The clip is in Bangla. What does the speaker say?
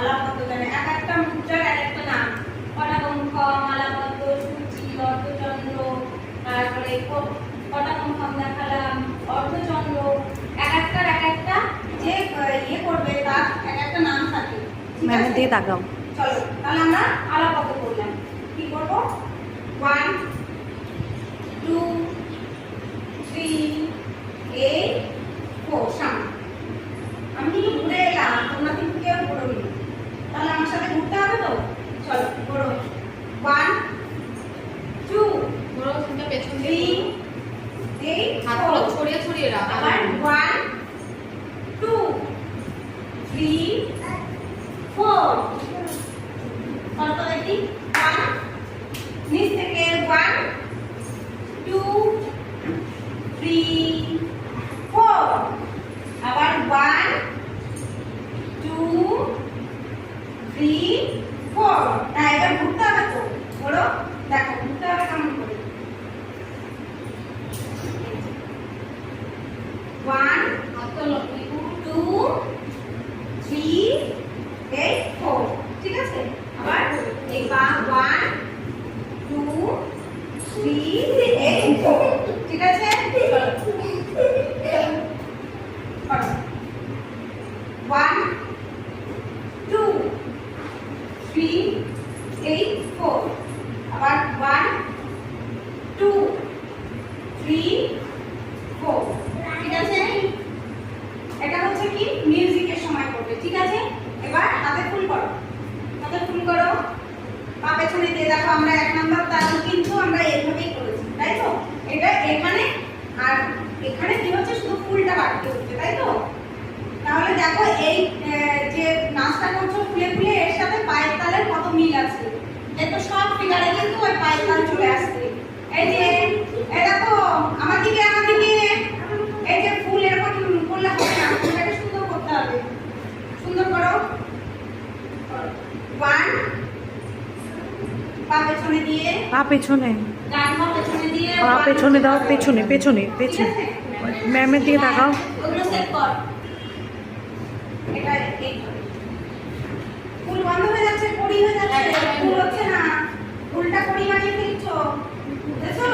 মালাপদ্ম জানে, এক একটা মুদ্রার এক একটা নাম। কটাকঙ্ক, মালাপদ্ম, সূচি, অর্ধচন্দ্র, তারপরে কটাকঙ্ক দেখালাম, অর্ধচন্দ্র, এক একটা যে ইয়ে করবে তার এক একটা নাম থাকে। ম্যামের দিকে তাকাও। চলো তাহলে আমরা আলাপদ্ম করলাম। কি করবো? 1 2 3 8 4 সামনে। আমি কিন্তু ঘুরে এলাম, তোমরা কিন্তু কেউ ঘুরোনি। তাহলে আমার সাথে ঘুরতে হবে তো? চলো ঘোরো। 1 2 ঘোরো, তুমি পেছন 3 দিয়ে 8 হাতগুলো 4 ছড়িয়ে ছড়িয়ে রাখ। আবার 1 2 3 4 কত দেখি? 1 নিচ থেকে 1 2 3 4 আবার 1 2 3 4। না এবার ঘুরতে হবে তো, বলো দেখো ঘুরতে হবে কেমন করে। 1 2 3 8 4 ঠিক আছে। আবার এই 1 2 3 8 4 ঠিক আছে। চলো 1 2 3 8 4 আবার 1 2 3 4 ঠিক আছে। এটা হচ্ছে কি মিউজিকের সময় করবে, ঠিক আছে। এবার হাতে ফুল করো, হাতে ফুল করো, পা পেছনে দিয়ে দেখো। আমরা 1 নাম্বার তাল কিন্তু আমরা এইভাবেই করেছি, তাই তো। এটা এখানে আর এখানে কি হচ্ছে, শুধু ফুলটা বাড়তে হচ্ছে, তাই তো। তাহলে দেখো এই যে নাচটা করছো ফুলে ফুলে, এর সাথে পায়ের তালের কত মিল আছে। দেখো সব ফিগারে কিন্তু ওই পায়ের তাল চলে আসছে। এই যে এই দেখো আমার দিকে এই যে ফুল এরকম করলে হবে না, ফুলটাকে সুন্দর করতে হবে। সুন্দর করো। 1 পা পেছনে দিয়ে, পা পেছনে, ডান পা পেছনে দিয়ে, পা পেছনে দাও, পেছনে পেছনে পেছনে। ম্যামের দিকে তাকাও। ওগুলো সেট কর। এটা এই ফুল বন্ধ হয়ে যাচ্ছে, কড়ি হয়ে যাচ্ছে, ফুল হচ্ছে না। ফুলটা কড়ি বানিয়ে ফেলছো, বুঝেছো?